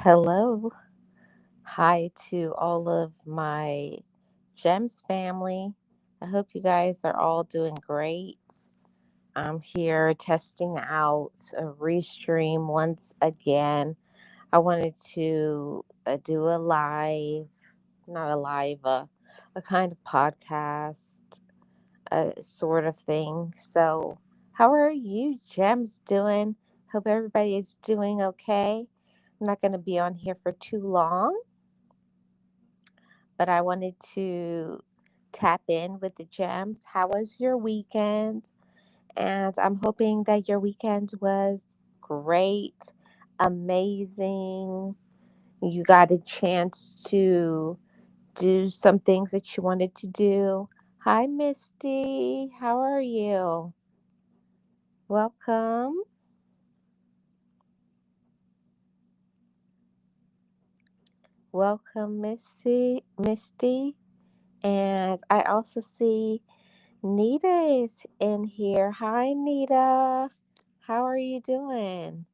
Hello. Hi to all of my GEMS family. I hope you guys are all doing great. I'm here testing out a Restream once again. I wanted to do a live, not a live, a kind of podcast, sort of thing. So, how are you, GEMS, doing? Hope everybody is doing okay. I'm not going to be on here for too long, but I wanted to tap in with the gems. How was your weekend? And I'm hoping that your weekend was great, amazing. You got a chance to do some things that you wanted to do. Hi, Misty. How are you? Welcome. Welcome, Misty. And I also see Nita is in here. Hi, Nita. How are you doing?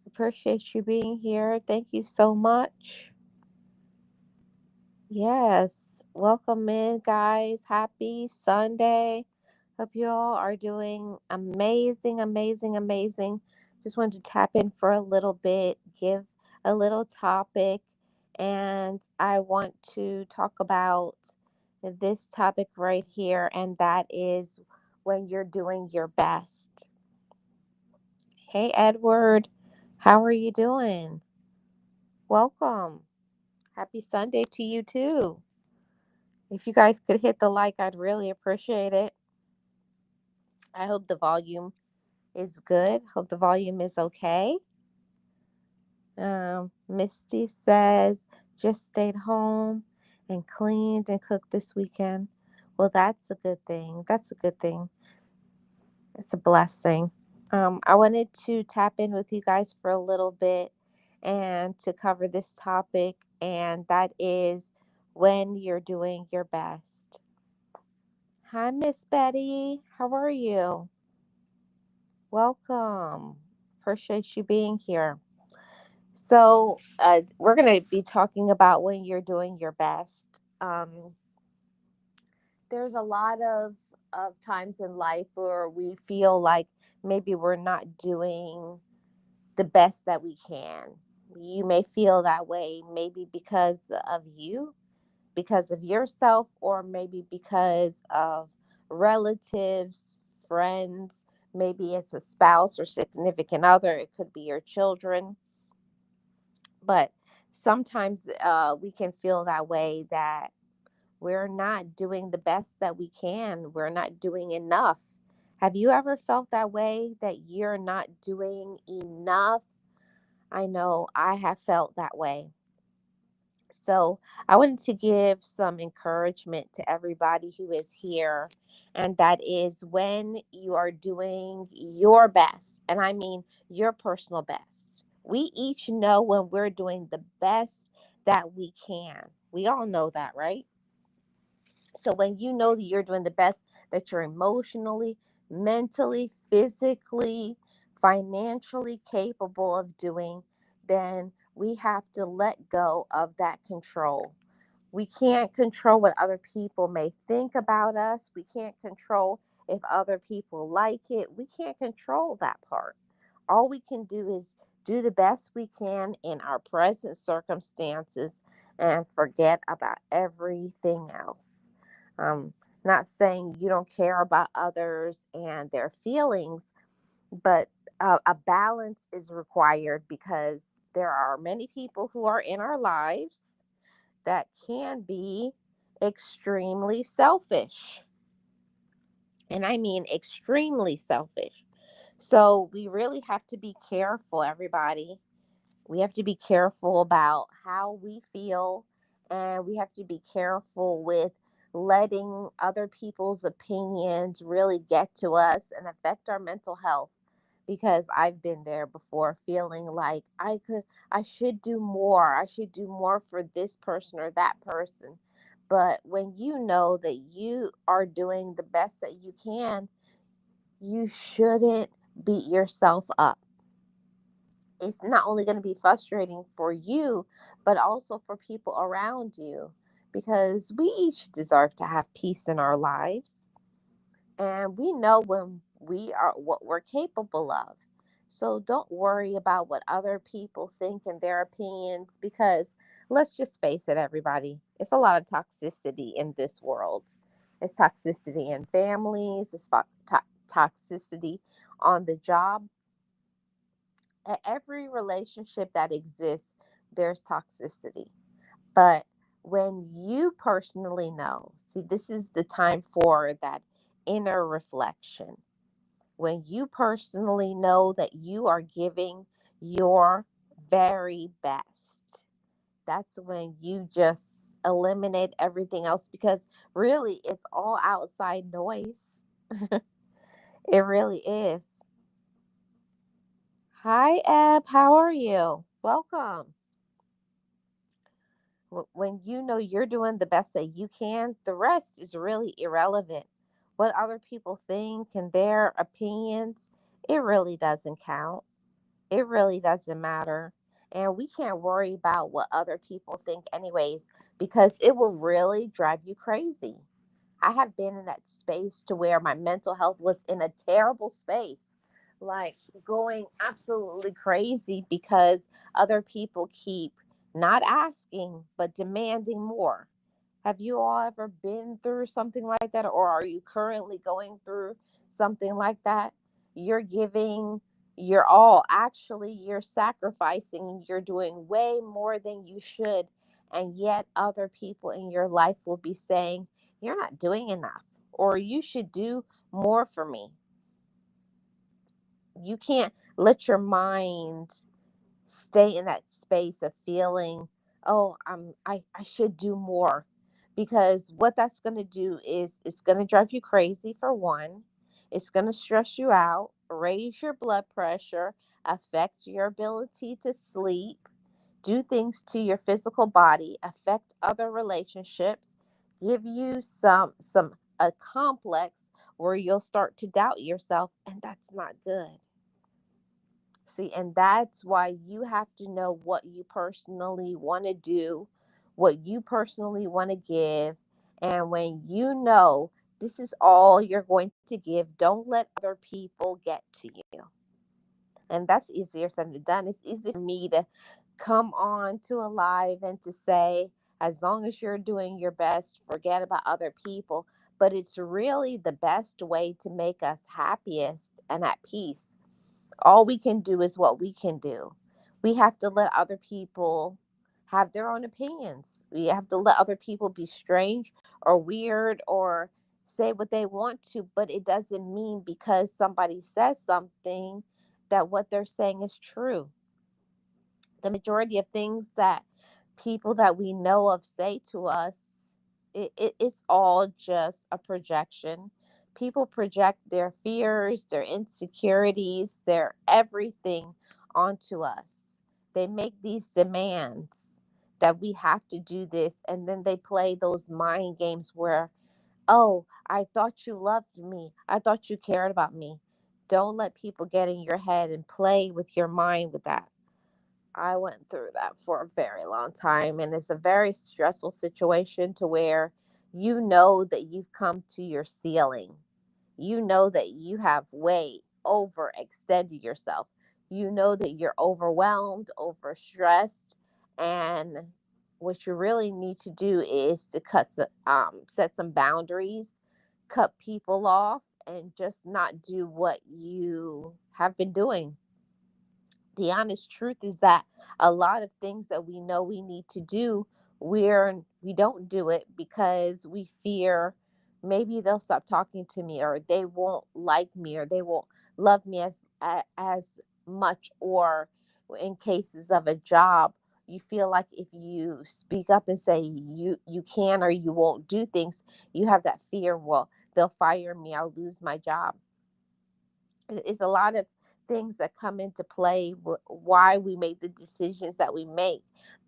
Appreciate you being here. Thank you so much. Yes. Welcome in, guys. Happy Sunday. Hope you all are doing amazing, amazing, amazing. Just wanted to tap in for a little bit, give a little topic, and I want to talk about this topic right here, and that is when you're doing your best. Hey, Edward, how are you doing? Welcome. Happy Sunday to you, too. If you guys could hit the like, I'd really appreciate it. I hope the volume is good. Hope the volume is okay. Misty says, just stayed home and cleaned and cooked this weekend. Well, that's a good thing. That's a good thing. It's a blessing. I wanted to tap in with you guys for a little bit and to cover this topic, and that is when you're doing your best. Hi, Miss Betty. How are you? Welcome. Appreciate you being here. So, we're going to be talking about when you're doing your best. There's a lot of times in life where we feel like maybe we're not doing the best that we can. You may feel that way maybe because of you, because of yourself, or maybe because of relatives, friends. Maybe it's a spouse or significant other. It could be your children. But sometimes we can feel that way, that we're not doing the best that we can. We're not doing enough. Have you ever felt that way, that you're not doing enough? I know I have felt that way. So I wanted to give some encouragement to everybody who is here. And that is when you are doing your best, and I mean your personal best. We each know when we're doing the best that we can. We all know that, right? So when you know that you're doing the best that you're emotionally, mentally, physically, financially capable of doing, then we have to let go of that control. We can't control what other people may think about us. We can't control if other people like it. We can't control that part. All we can do is do the best we can in our present circumstances and forget about everything else. Um, Not saying you don't care about others and their feelings, but a balance is required, because there are many people who are in our lives that can be extremely selfish. And I mean extremely selfish. So we really have to be careful, everybody. We have to be careful about how we feel, and we have to be careful with letting other people's opinions really get to us and affect our mental health, because I've been there before, feeling like I should do more. I should do more for this person or that person. But when you know that you are doing the best that you can, you shouldn't beat yourself up. It's not only going to be frustrating for you, but also for people around you, because we each deserve to have peace in our lives, and we know when we are what we're capable of. So don't worry about what other people think and their opinions, because let's just face it, everybody, it's a lot of toxicity in this world. It's toxicity in families, it's toxicity on the job. Every relationship that exists, there's toxicity. But when you personally know, see, this is the time for that inner reflection. When you personally know that you are giving your very best, that's when you just eliminate everything else, because really it's all outside noise. It really is. Hi, Eb. How are you? Welcome. When you know you're doing the best that you can, the rest is really irrelevant. What other people think and their opinions, it really doesn't count. It really doesn't matter. And we can't worry about what other people think, anyways, because it will really drive you crazy. I have been in that space to where my mental health was in a terrible space, like going absolutely crazy because other people keep not asking but demanding more. Have you all ever been through something like that, or are you currently going through something like that? You're giving your all, actually, you're sacrificing, you're doing way more than you should, and yet other people in your life will be saying, you're not doing enough, or you should do more for me. You can't let your mind stay in that space of feeling, oh, I should do more, because what that's going to do is it's going to drive you crazy, for one. It's going to stress you out, raise your blood pressure, affect your ability to sleep, do things to your physical body, affect other relationships, give you some a complex where you'll start to doubt yourself, and that's not good. See, and that's why you have to know what you personally want to do, what you personally want to give. And when you know this is all you're going to give, don't let other people get to you. And that's easier said than done. It's easy for me to come on to a live and to say, as long as you're doing your best, forget about other people. But it's really the best way to make us happiest and at peace. All we can do is what we can do. We have to let other people have their own opinions. We have to let other people be strange or weird or say what they want to, but it doesn't mean because somebody says something that what they're saying is true. The majority of things that people that we know of say to us, it's all just a projection. People project their fears, their insecurities, their everything onto us. They make these demands that we have to do this, and then they play those mind games where, oh, I thought you loved me, I thought you cared about me. Don't let people get in your head and play with your mind with that. I went through that for a very long time, and it's a very stressful situation to where you know that you've come to your ceiling. You know that you have way overextended yourself. You know that you're overwhelmed, overstressed, and what you really need to do is to set some boundaries, cut people off, and just not do what you have been doing. The honest truth is that a lot of things that we know we need to do, we don't do it because we fear maybe they'll stop talking to me, or they won't like me, or they won't love me as much. Or in cases of a job, you feel like if you speak up and say you can or you won't do things, you have that fear, well, they'll fire me, I'll lose my job. It's a lot of things that come into play why we make the decisions that we make.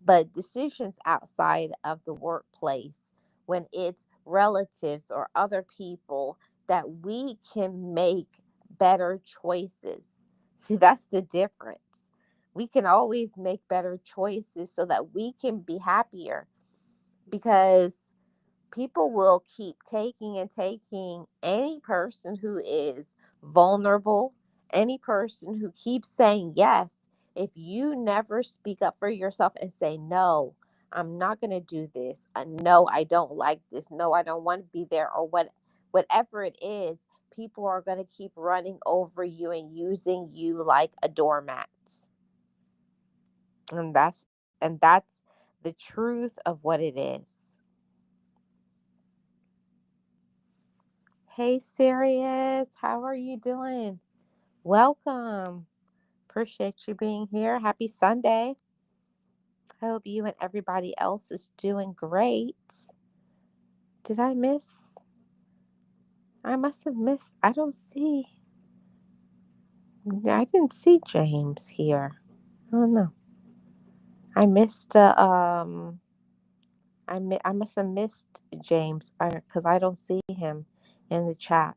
But decisions outside of the workplace, when it's relatives or other people, that we can make better choices. See, that's the difference. We can always make better choices so that we can be happier, because people will keep taking and taking any person who is vulnerable, any person who keeps saying yes. If you never speak up for yourself and say, no, I'm not going to do this. No, I don't like this. No, I don't want to be there, or whatever it is, people are going to keep running over you and using you like a doormat. And that's the truth of what it is. Hey, Sirius, how are you doing? Welcome. Appreciate you being here. Happy Sunday. I hope you and everybody else is doing great. Did I miss? I must have missed. I don't see. I didn't see James here. Oh no. I missed. I must have missed James because I don't see him in the chat.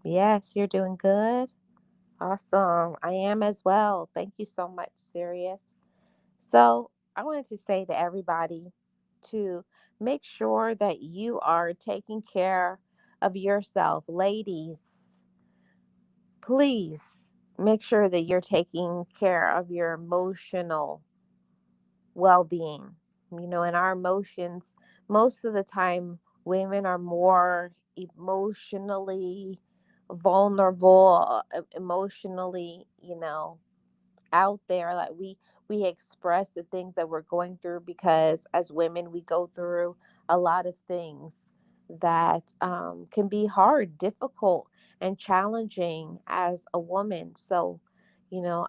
Yes, you're doing good. Awesome. I am as well. Thank you so much, Sirius. So, I wanted to say to everybody to make sure that you are taking care of yourself. Ladies, please make sure that you're taking care of your emotional well being. And our emotions, most of the time, women are more emotionally vulnerable, emotionally, out there. Like we express the things that we're going through, because as women we go through a lot of things that can be hard, difficult, and challenging as a woman. So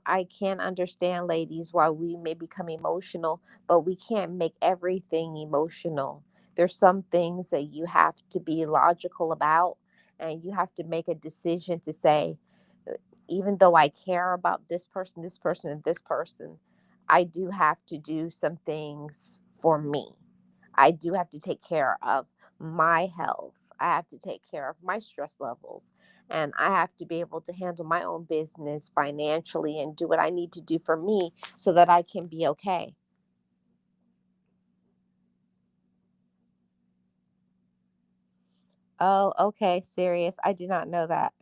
I can understand, ladies, why we may become emotional, but we can't make everything emotional. There's some things that you have to be logical about, and you have to make a decision to say, even though I care about this person, and this person, I do have to do some things for me. I do have to take care of my health. I have to take care of my stress levels. And I have to be able to handle my own business financially and do what I need to do for me so that I can be okay. Oh, okay, serious. I did not know that.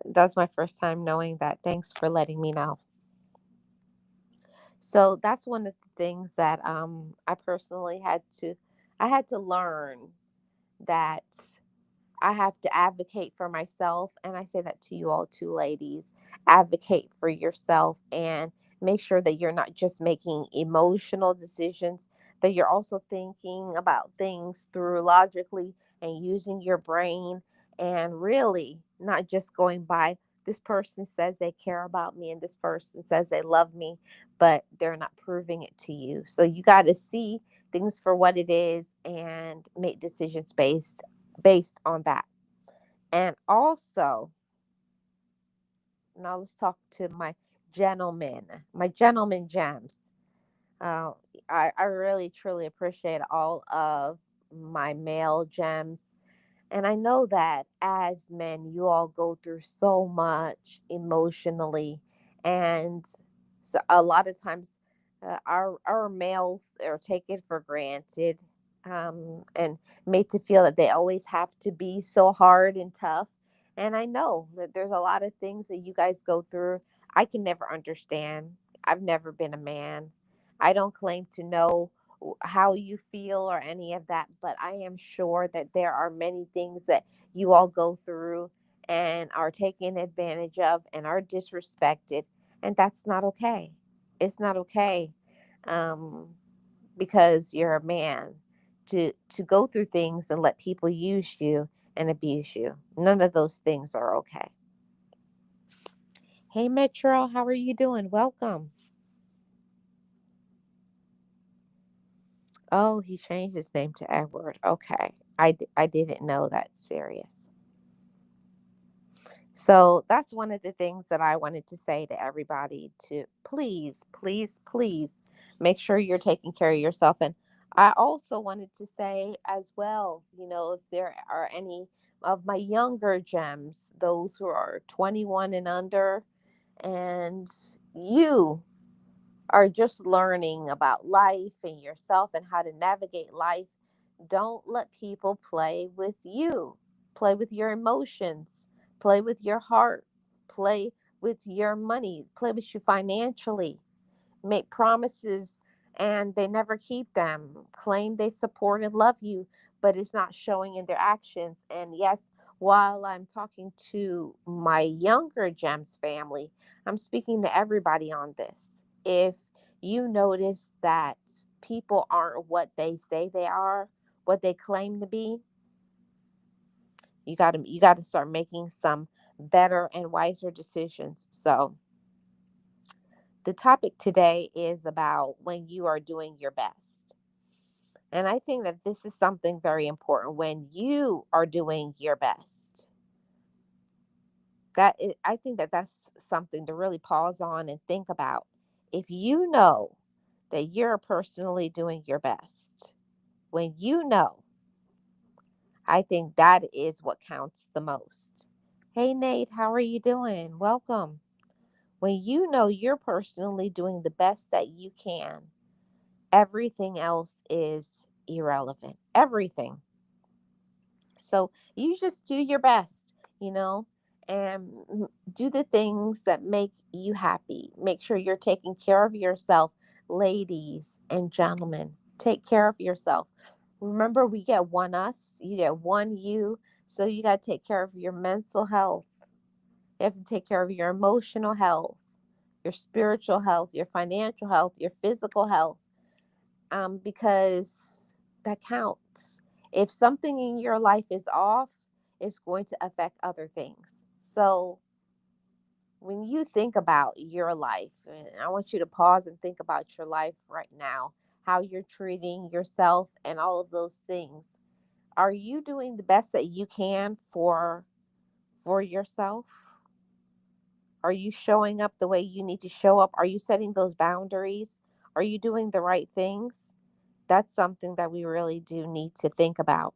That's my first time knowing that. Thanks for letting me know. So that's one of the things that I personally had to learn, that I have to advocate for myself. And I say that to you all too, ladies. Advocate for yourself and make sure that you're not just making emotional decisions, that you're also thinking about things through logically and using your brain, and really not just going by, this person says they care about me and this person says they love me, but they're not proving it to you. So you got to see things for what it is and make decisions based on that. And also, now let's talk to my gentleman gems. Uh, I really truly appreciate all of my male gems. And I know that as men, you all go through so much emotionally. And so a lot of times, our males are taken for granted, and made to feel that they always have to be so hard and tough. And I know that there's a lot of things that you guys go through I can never understand. I've never been a man. I don't claim to know how you feel or any of that, but I am sure that there are many things that you all go through and are taken advantage of and are disrespected, and that's not okay. It's not okay, um, because you're a man, to go through things and let people use you and abuse you. None of those things are okay. Hey, Metro, how are you doing? Welcome. Oh, he changed his name to Edward. Okay. I didn't know that. Serious. So that's one of the things that I wanted to say to everybody, to please, please, please make sure you're taking care of yourself. And I also wanted to say as well, if there are any of my younger gems, those who are 21 and under, and you are just learning about life and yourself and how to navigate life, don't let people play with you. Play with your emotions, play with your heart, play with your money, play with you financially, make promises and they never keep them, claim they support and love you, but it's not showing in their actions. And yes, while I'm talking to my younger Gems family, I'm speaking to everybody on this. If you notice that people aren't what they say they are, what they claim to be, you got to start making some better and wiser decisions. So, the topic today is about when you are doing your best. And I think that this is something very important when you are doing your best. I think that that's something to really pause on and think about. If you know that you're personally doing your best, when you know, I think that is what counts the most. Hey, Nate, how are you doing? Welcome. When you know you're personally doing the best that you can, everything else is irrelevant. Everything. So you just do your best, and do the things that make you happy. Make sure you're taking care of yourself, ladies and gentlemen. Take care of yourself. Remember, we get one us, you get one you. So you got to take care of your mental health. You have to take care of your emotional health, your spiritual health, your financial health, your physical health, because that counts. If something in your life is off, it's going to affect other things. So when you think about your life, and I want you to pause and think about your life right now, how you're treating yourself and all of those things. Are you doing the best that you can for yourself? Are you showing up the way you need to show up? Are you setting those boundaries? Are you doing the right things? That's something that we really do need to think about.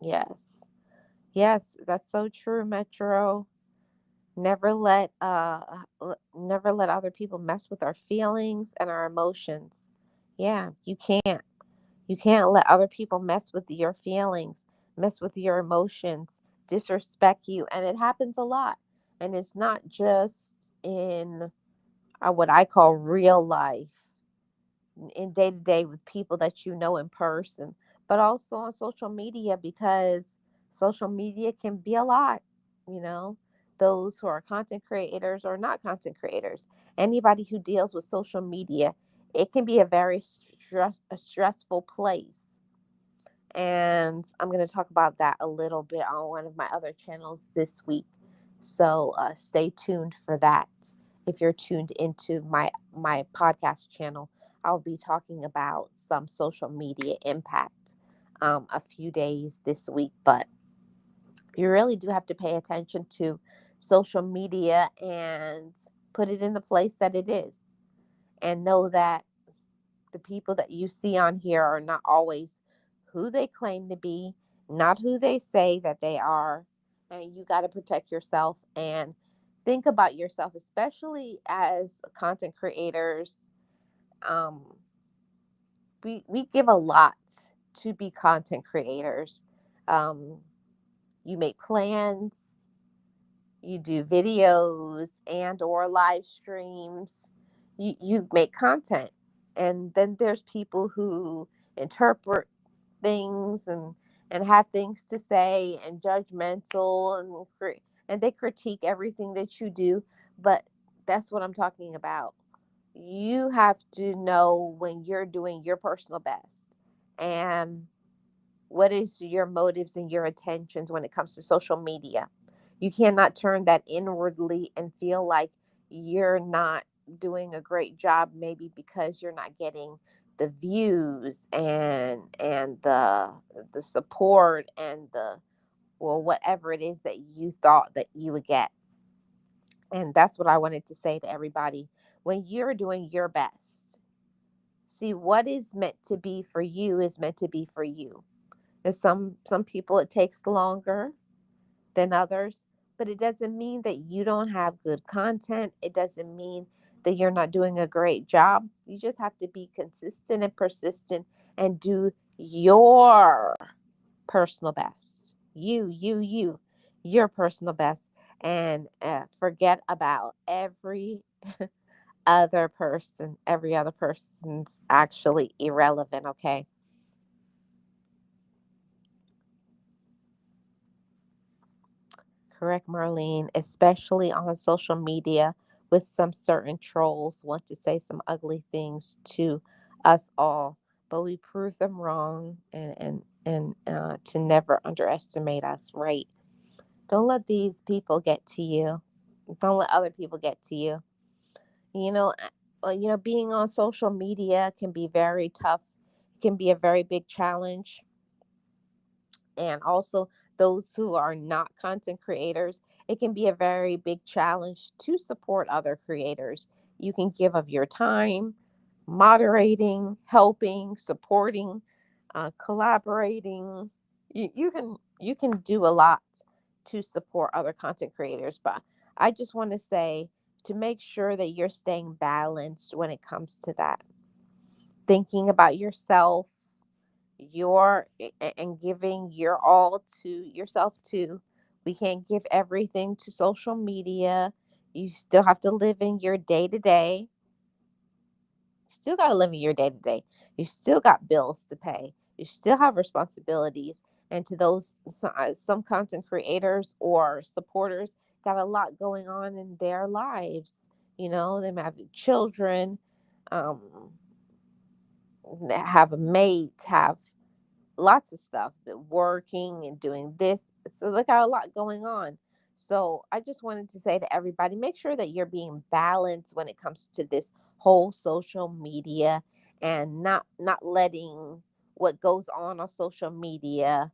Yes. Yes, that's so true, Metro. Never let other people mess with our feelings and our emotions. Yeah, you can't. You can't let other people mess with your feelings, mess with your emotions, disrespect you, and it happens a lot. And it's not just in what I call real life, in day to day with people that you know in person, but also on social media, because social media can be a lot, you know, those who are content creators or not content creators, anybody who deals with social media, it can be a very a stressful place. And I'm going to talk about that a little bit on one of my other channels this week. So stay tuned for that. If you're tuned into my podcast channel, I'll be talking about some social media impact a few days this week. But you really do have to pay attention to social media and put it in the place that it is, and know that the people that you see on here are not always who they claim to be, not who they say that they are. And you got to protect yourself and think about yourself, especially as content creators. Um, we give a lot to be content creators. Um, you make plans, you do videos and or live streams, you make content, and then there's people who interpret things and have things to say and judgmental and they critique everything that you do. But that's what I'm talking about. You have to know when you're doing your personal best, and what is your motives and your intentions when it comes to social media. You cannot turn that inwardly and feel like you're not doing a great job, maybe because you're not getting the views and the support and the, well, whatever it is that you thought that you would get. And that's what I wanted to say to everybody. When you're doing your best, see, what is meant to be for you is meant to be for you. And some people it takes longer than others, but it doesn't mean that you don't have good content. It doesn't mean that you're not doing a great job. You just have to be consistent and persistent and do your personal best. Your personal best. And forget about other person. Every other person's actually irrelevant, okay? Correct, Marlene, especially on social media with some certain trolls want to say some ugly things to us all, but we prove them wrong and to never underestimate us, right? Don't let these people get to you. Don't let other people get to you. You know, being on social media can be very tough. It can be a very big challenge, and also those who are not content creators, it can be a very big challenge to support other creators. You can give of your time, moderating, helping, supporting, collaborating. You can do a lot to support other content creators, but I just want to say to make sure that you're staying balanced when it comes to that. Thinking about yourself, and giving your all to yourself too. We can't give everything to social media. You still have to live in your day to day. Still got to live in your day to day. You still got bills to pay. You still have responsibilities. And to those some content creators or supporters got a lot going on in their lives. They might have children, um, have a mate, have lots of stuff, that working and doing this. So they got a lot going on. So I just wanted to say to everybody, make sure that you're being balanced when it comes to this whole social media, and not letting what goes on social media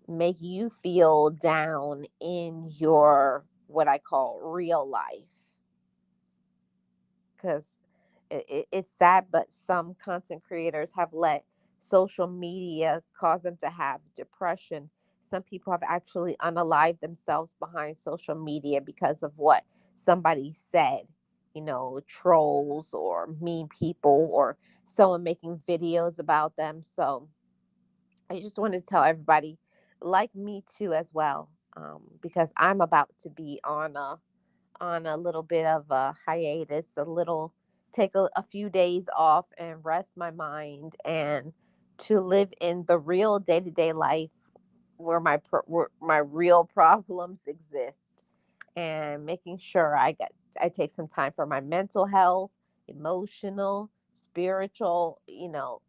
make you feel down in your what I call real life. Because it's sad, but some content creators have let social media cause them to have depression. Some people have actually unalived themselves behind social media because of what somebody said, trolls or mean people or someone making videos about them. So I just wanted to tell everybody, like me too, as well, because I'm about to be on a little bit of a hiatus, take a few days off and rest my mind, and to live in the real day to day life where my real problems exist, and making sure I take some time for my mental health, emotional, spiritual.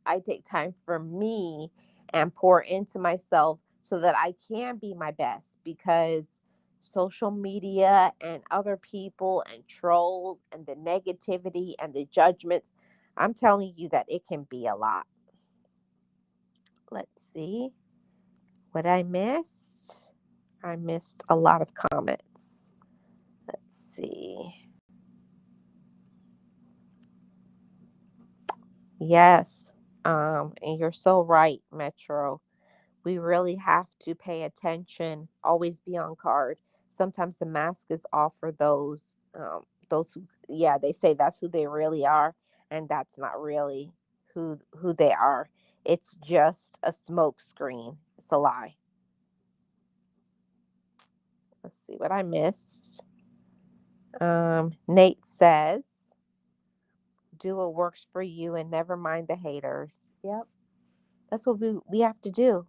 I take time for me and pour into myself so that I can be my best, because social media and other people and trolls and the negativity and the judgments, I'm telling you that it can be a lot. Let's see what I missed. I missed a lot of comments. Let's see. Yes. And you're so right, Metro. We really have to pay attention, always be on guard. Sometimes the mask is off for those who, yeah, they say that's who they really are, and that's not really who they are. It's just a smoke screen. It's a lie. Let's see what I missed. Nate says, "Do what works for you and never mind the haters." Yep, that's what we have to do.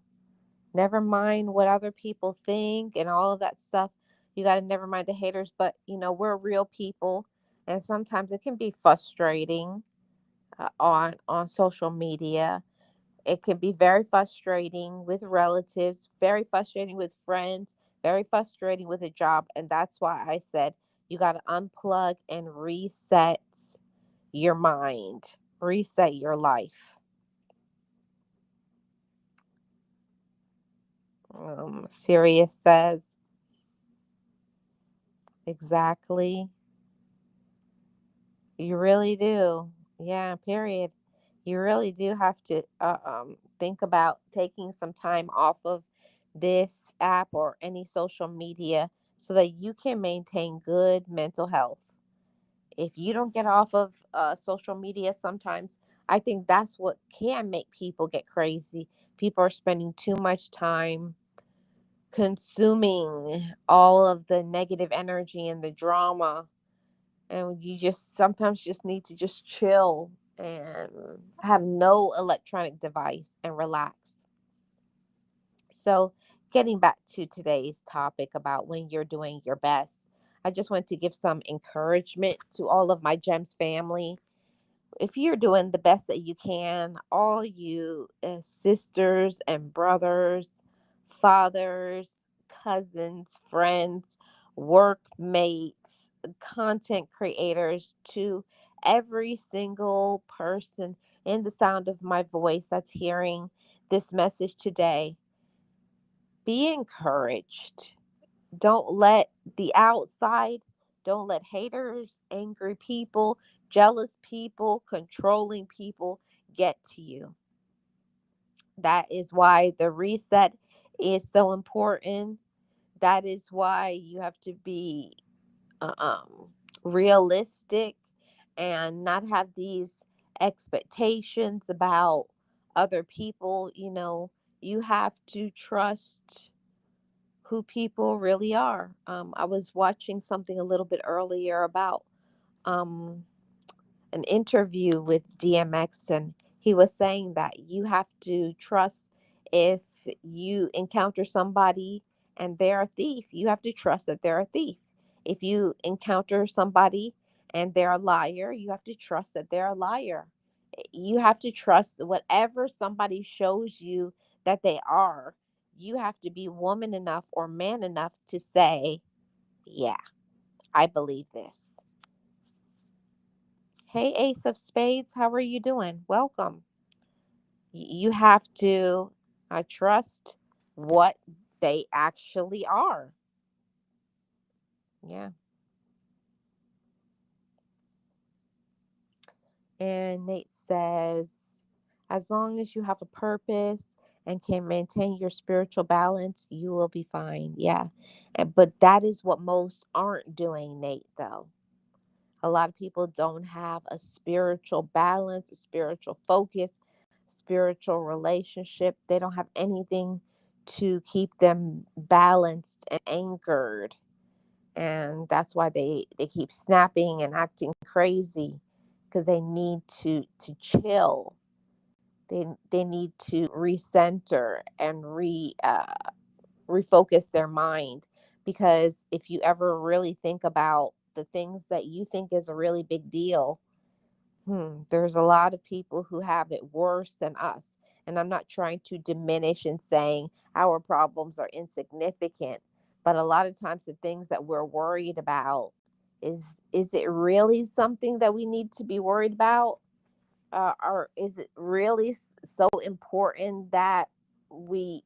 Never mind what other people think and all of that stuff. You got to never mind the haters, but we're real people, and sometimes it can be frustrating on social media. It can be very frustrating with relatives, very frustrating with friends, very frustrating with a job, and that's why I said you got to unplug and reset your mind, reset your life. Sirius says, exactly. You really do. Yeah, period. You really do have to think about taking some time off of this app or any social media so that you can maintain good mental health. If you don't get off of social media sometimes, I think that's what can make people get crazy. People are spending too much time consuming all of the negative energy and the drama, and you just sometimes just need to just chill and have no electronic device and relax. So, getting back to today's topic about when you're doing your best, I just want to give some encouragement to all of my GEMS family. If you're doing the best that you can, all you sisters and brothers, fathers, cousins, friends, workmates, content creators, to every single person in the sound of my voice that's hearing this message today, be encouraged. Don't let the outside, don't let haters, angry people, jealous people, controlling people get to you. That is why the reset is so important. That is why you have to be uh, um, realistic and not have these expectations about other people. You have to trust who people really are. I was watching something a little bit earlier about um, an interview with DMX, and he was saying that you have to trust if you encounter somebody and they're a thief, you have to trust that they're a thief. If you encounter somebody and they're a liar, you have to trust that they're a liar. You have to trust whatever somebody shows you that they are. You have to be woman enough or man enough to say, yeah, I believe this. Hey, Ace of Spades, how are you doing? Welcome. You have to trust what they actually are. Yeah. And Nate says, as long as you have a purpose and can maintain your spiritual balance, you will be fine. Yeah. But that is what most aren't doing, Nate, though. A lot of people don't have a spiritual balance, a spiritual focus, spiritual relationship. They don't have anything to keep them balanced and anchored. And that's why they keep snapping and acting crazy, because they need to chill. They need to recenter and refocus their mind, because if you ever really think about the things that you think is a really big deal, there's a lot of people who have it worse than us. And I'm not trying to diminish and saying our problems are insignificant, but a lot of times the things that we're worried about, is it really something that we need to be worried about? Or is it really so important that we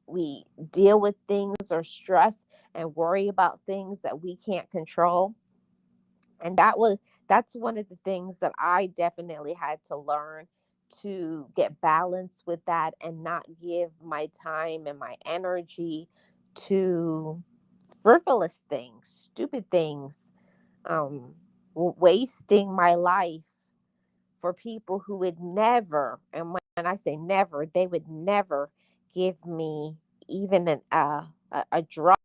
deal with things or stress and worry about things that we can't control? And that's one of the things that I definitely had to learn, to get balance with that and not give my time and my energy to frivolous things, stupid things, um wasting my life for people who would never, and when I say never, they would never give me even a drop,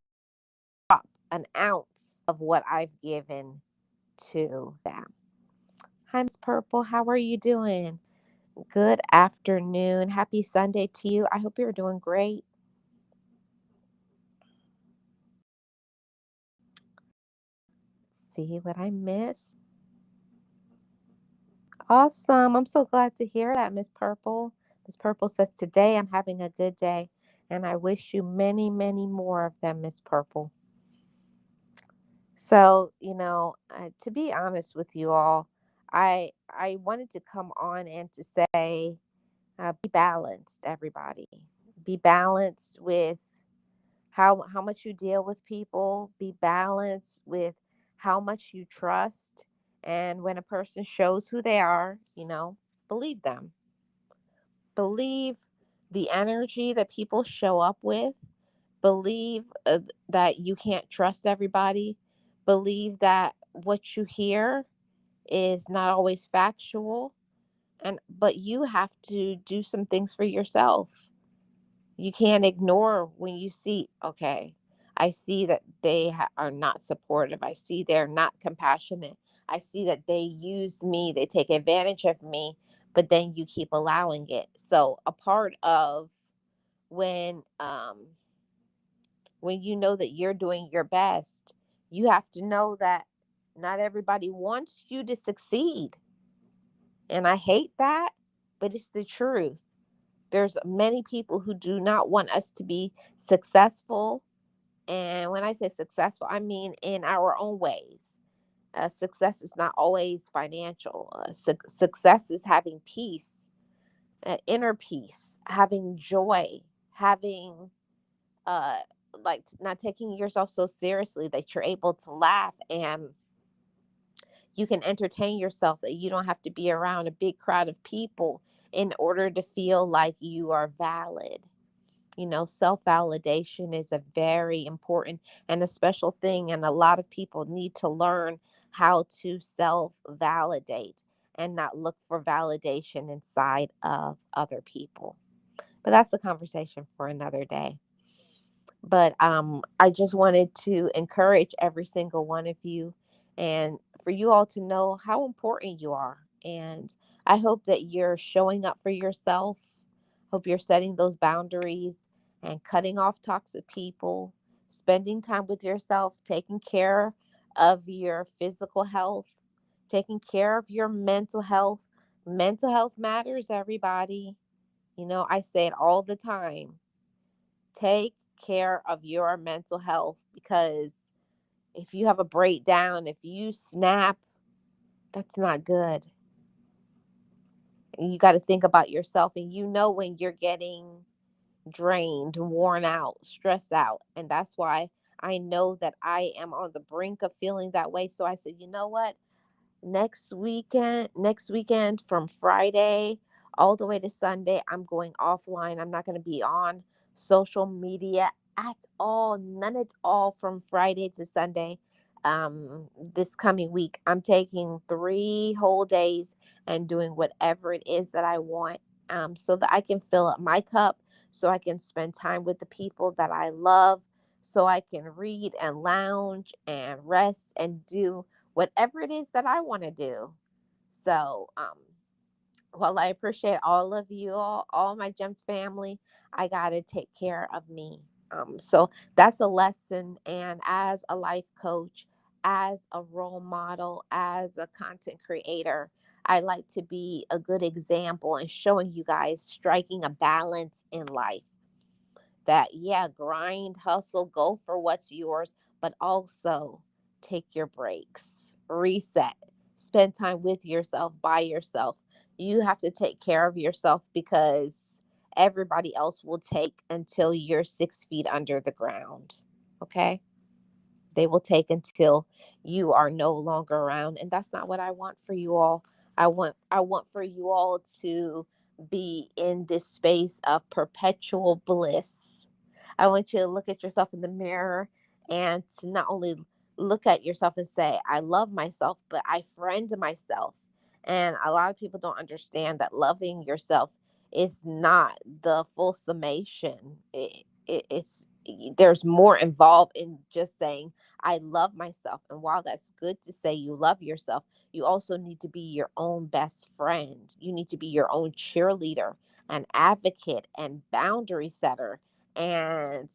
an ounce of what I've given to them. Hi, Miss Purple. How are you doing? Good afternoon. Happy Sunday to you. I hope you're doing great. Let's see what I missed. Awesome. I'm so glad to hear that, Miss Purple. Miss Purple says, today I'm having a good day, and I wish you many, many more of them, Miss Purple. So, to be honest with you all, I wanted to come on and to say, be balanced, everybody. Be balanced with how much you deal with people. Be balanced with how much you trust. And when a person shows who they are, believe them. Believe the energy that people show up with. Believe that you can't trust everybody. Believe that what you hear is not always factual, and but you have to do some things for yourself. You can't ignore when you see, okay, I see that they are not supportive. I see they're not compassionate. I see that they use me, they take advantage of me, but then you keep allowing it. So a part of when when you know that you're doing your best, you have to know that not everybody wants you to succeed. And I hate that, but it's the truth. There's many people who do not want us to be successful. And when I say successful, I mean in our own ways. Success is not always financial. Success is having peace, inner peace, having joy, having uh, like not taking yourself so seriously that you're able to laugh and you can entertain yourself, that you don't have to be around a big crowd of people in order to feel like you are valid. You know, self validation is a very important and a special thing, and a lot of people need to learn how to self validate and not look for validation inside of other people. But that's a conversation for another day. But I just wanted to encourage every single one of you and for you all to know how important you are. And I hope that you're showing up for yourself. Hope you're setting those boundaries and cutting off toxic people, spending time with yourself, taking care of your physical health, taking care of your mental health. Mental health matters, everybody. You know, I say it all the time. Take care of your mental health, because if you have a breakdown, if you snap, that's not good. And you got to think about yourself, and you know when you're getting drained, worn out, stressed out. And that's why I know that I am on the brink of feeling that way. So I said, you know what? Next weekend from Friday all the way to Sunday, I'm going offline. I'm not going to be on social media at all, none at all, from Friday to Sunday. This coming week I'm taking 3 whole days and doing whatever it is that I want, so that I can fill up my cup, so I can spend time with the people that I love, so I can read and lounge and rest and do whatever it is that I want to do. So, well, I appreciate all of you, all my Gems family. I got to take care of me. So that's a lesson. And as a life coach, as a role model, as a content creator, I like to be a good example and showing you guys striking a balance in life, that yeah, grind, hustle, go for what's yours, but also take your breaks, reset, spend time with yourself, by yourself. You have to take care of yourself, because everybody else will take until you're 6 feet under the ground. Okay, they will take until you are no longer around, and that's not what I want for you all. I want for you all to be in this space of perpetual bliss. I want you to look at yourself in the mirror and to not only look at yourself and say, I love myself, but I friend myself. And a lot of people don't understand that loving yourself is not the full summation. There's more involved in just saying, I love myself. And while that's good to say you love yourself, you also need to be your own best friend. You need to be your own cheerleader, an advocate, and boundary setter, and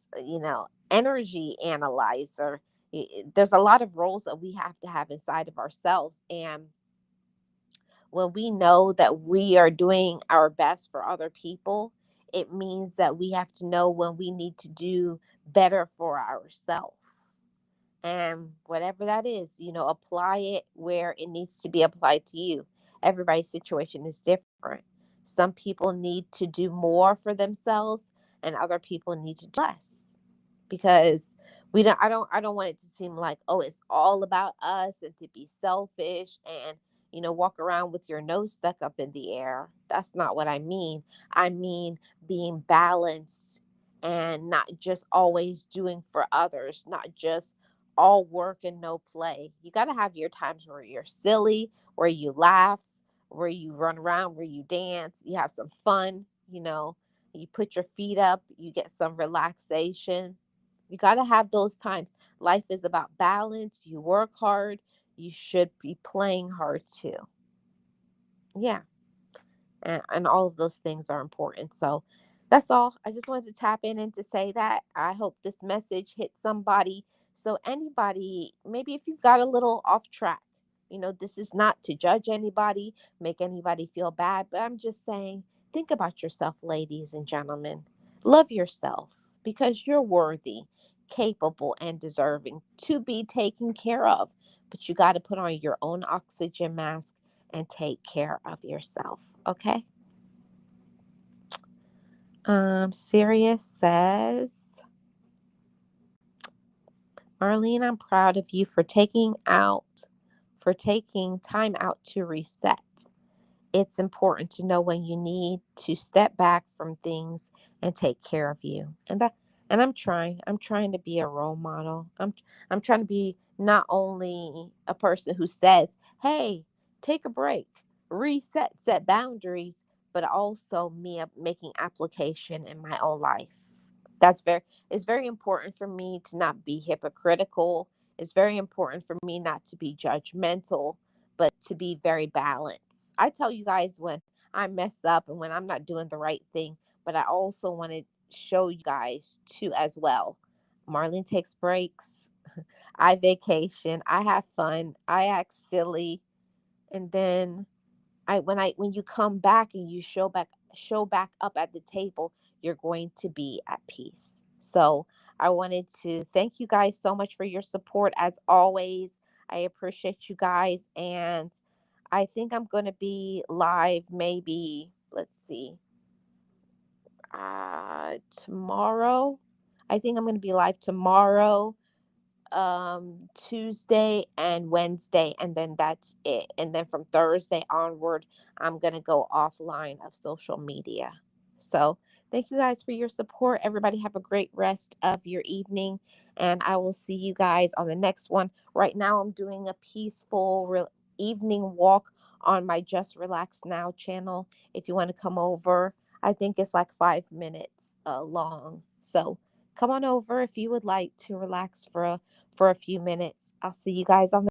energy analyzer. There's a lot of roles that we have inside of ourselves, and when we know that we are doing our best for other people, it means that we have to know when we need to do better for ourselves. And whatever that is, apply it where it needs to be applied to you. Everybody's situation is different. Some people need to do more for themselves, and other people need to do less, because we don't I don't want it to seem like, oh, it's all about us and to be selfish and walk around with your nose stuck up in the air. That's not what I mean. I mean being balanced and not just always doing for others, not just all work and no play. You got to have your times where you're silly, where you laugh, where you run around, where you dance, you have some fun, you put your feet up, you get some relaxation. You got to have those times. Life is about balance. You work hard, you should be playing hard too. Yeah. And all of those things are important. So that's all. I just wanted to tap in and to say that. I hope this message hit somebody. So, anybody, maybe if you've got a little off track, this is not to judge anybody, make anybody feel bad, but I'm just saying, think about yourself, ladies and gentlemen. Love yourself because you're worthy, capable, and deserving to be taken care of. But you got to put on your own oxygen mask and take care of yourself. Okay. Sirius says, Marlene, I'm proud of you for taking time out to reset. It's important to know when you need to step back from things and take care of you. And I'm trying to be a role model. I'm trying to be not only a person who says, "Hey, take a break, reset, set boundaries," but also making application in my own life. It's very important for me to not be hypocritical. It's very important for me not to be judgmental, but to be very balanced. I tell you guys when I mess up and when I'm not doing the right thing, but I also want to show you guys too as well. Marlene takes breaks. I vacation. I have fun. I act silly. And then when you come back and you show back up at the table, you're going to be at peace. So I wanted to thank you guys so much for your support as always. I appreciate you guys, and I think I'm going to be live maybe, let's see, tomorrow. I think I'm going to be live tomorrow, Tuesday and Wednesday, and then that's it. And then from Thursday onward, I'm gonna go offline of social media. So thank you guys for your support. Everybody have a great rest of your evening, and I will see you guys on the next one. Right now, I'm doing a peaceful evening walk on my Just Relax Now channel. If you want to come over, I think it's like 5 minutes long. So come on over if you would like to relax for a few minutes. I'll see you guys on the